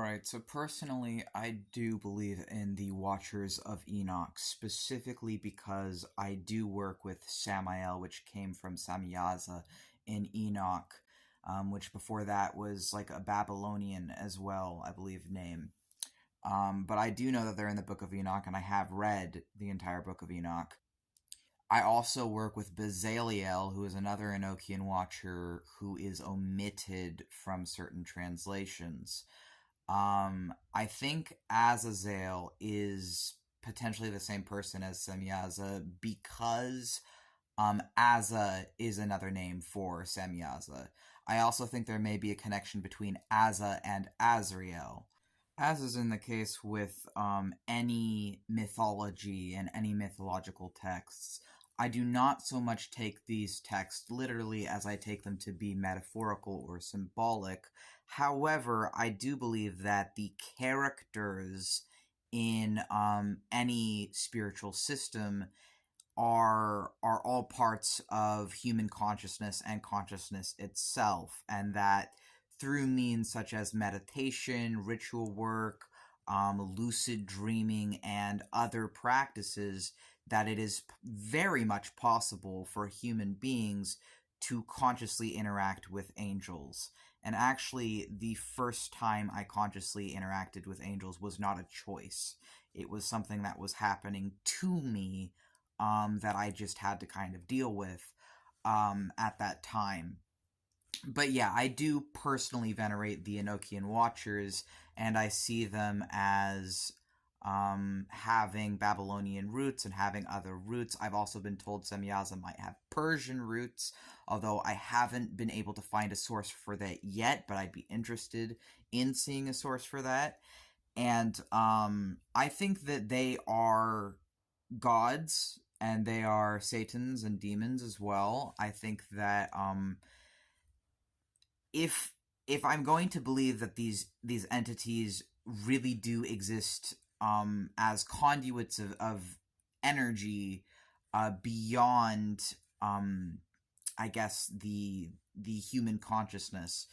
Right, so personally, I do believe in the Watchers of Enoch, specifically because I do work with Samael, which came from Samyaza in Enoch, which before that was like a Babylonian as well, I believe, name. But I do know that they're in the Book of Enoch, and I have read the entire Book of Enoch. I also work with Bezaliel, who is another Enochian Watcher who is omitted from certain translations. I think Azazel is potentially the same person as Semyaza because Aza is another name for Semyaza. I also think there may be a connection between Aza and Azrael. As is in the case with any mythology and any mythological texts, I do not so much take these texts literally as I take them to be metaphorical or symbolic. However, I do believe that the characters in any spiritual system are all parts of human consciousness and consciousness itself, and that through means such as meditation, ritual work, lucid dreaming, and other practices, that it is very much possible for human beings to consciously interact with angels. And actually, the first time I consciously interacted with angels was not a choice. It was something that was happening to me that I just had to kind of deal with at that time. But yeah, I do personally venerate the Enochian Watchers, and I see them as having Babylonian roots and having other roots. I've also been told Semyaza might have Persian roots, although I haven't been able to find a source for that yet, but I'd be interested in seeing a source for that. And I think that they are gods and they are satans and demons as well. I think that if I'm going to believe that these entities really do exist as conduits of energy beyond I guess the human consciousness,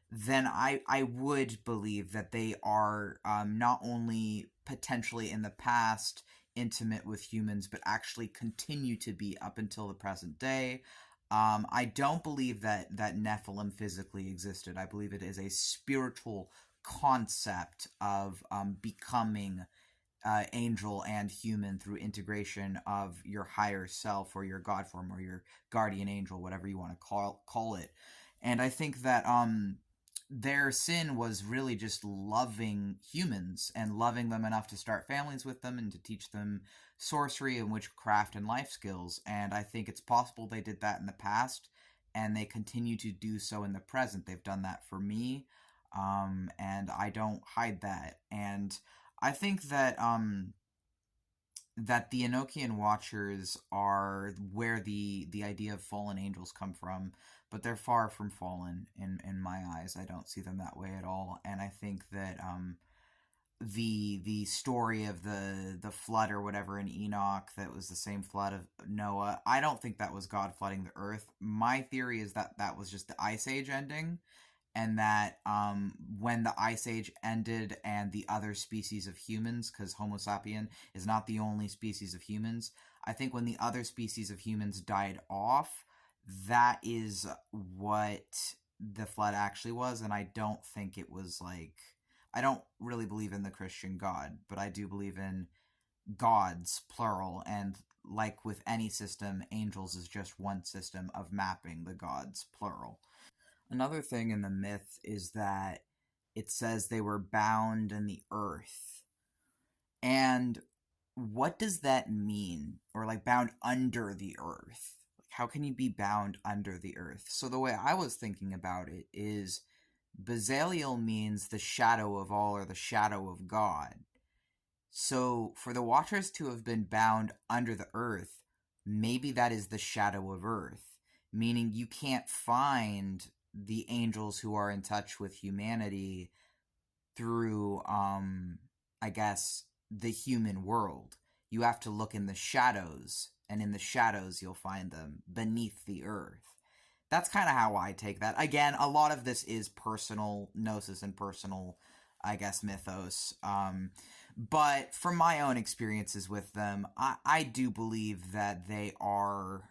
then I would believe that they are not only potentially in the past intimate with humans, but actually continue to be up until the present day. I don't believe that Nephilim physically existed. I believe it is a spiritual concept of becoming angel and human through integration of your higher self or your God form or your guardian angel, whatever you want to call it. And I think that their sin was really just loving humans and loving them enough to start families with them and to teach them sorcery and witchcraft and life skills. And I think it's possible they did that in the past and they continue to do so in the present. They've done that for me, and I don't hide that. And I think that that the Enochian Watchers are where the idea of fallen angels come from, but they're far from fallen in my eyes. I don't see them that way at all, and I think that the story of the flood or whatever in Enoch, that was the same flood of Noah, I don't think that was God flooding the earth. My theory is that that was just the Ice Age ending, and that when the Ice Age ended and the other species of humans, because Homo sapien is not the only species of humans, I think when the other species of humans died off, that is what the flood actually was, and I don't think it was like... I don't really believe in the Christian God, but I do believe in gods, plural, and like with any system, angels is just one system of mapping the gods, plural. Another thing in the myth is that it says they were bound in the earth. And what does that mean? Or like bound under the earth? Like, how can you be bound under the earth? So the way I was thinking about it is Bezaliel means the shadow of all or the shadow of God. So for the Watchers to have been bound under the earth, maybe that is the shadow of earth, meaning you can't find the angels who are in touch with humanity through, I guess, the human world. You have to look in the shadows, and in the shadows you'll find them beneath the earth. That's kind of how I take that. Again, a lot of this is personal gnosis and personal I guess, mythos. But from my own experiences with them, I do believe that they are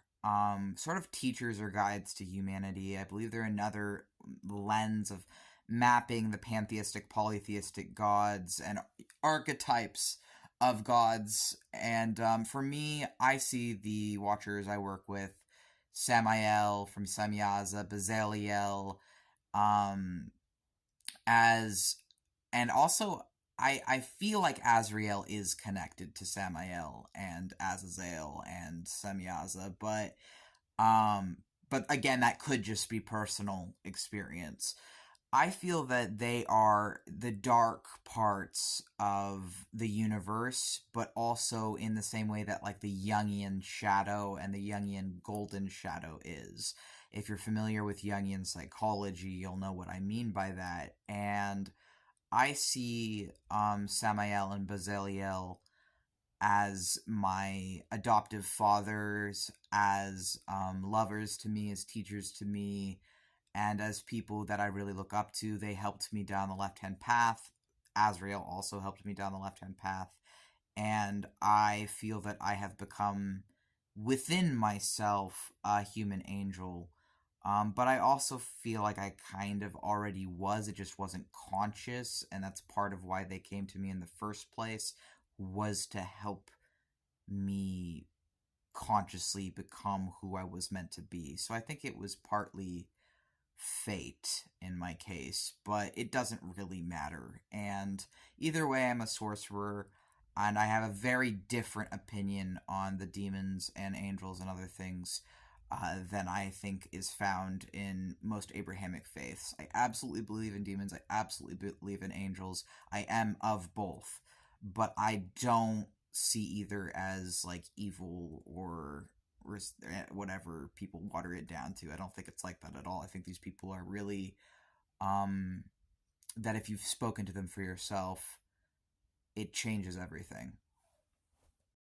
sort of teachers or guides to humanity. I believe they're another lens of mapping the pantheistic, polytheistic gods and archetypes of gods. And for me, I see the Watchers I work with, Samael from Samyaza, Bazaliel, um, as and also I feel like Azrael is connected to Samael and Azazel and Semyaza, um but again that could just be personal experience. I feel that they are the dark parts of the universe, but also in the same way that like the Jungian shadow and the Jungian golden shadow is. If you're familiar with Jungian psychology, you'll know what I mean by that. And I see Samael and Bazaliel as my adoptive fathers, as lovers to me, as teachers to me, and as people that I really look up to. They helped me down the left hand path. Azrael also helped me down the left hand path. And I feel that I have become within myself a human angel. But I also feel like I kind of already was. It just wasn't conscious, and that's part of why they came to me in the first place, was to help me consciously become who I was meant to be. So I think it was partly fate in my case, but it doesn't really matter. And either way, I'm a sorcerer, and I have a very different opinion on the demons and angels and other things than I think is found in most Abrahamic faiths. I absolutely believe in demons. I absolutely believe in angels. I am of both, but I don't see either as like evil or whatever people water it down to. I don't think it's like that at all. I think these people are really um that if you've spoken to them for yourself, it changes everything.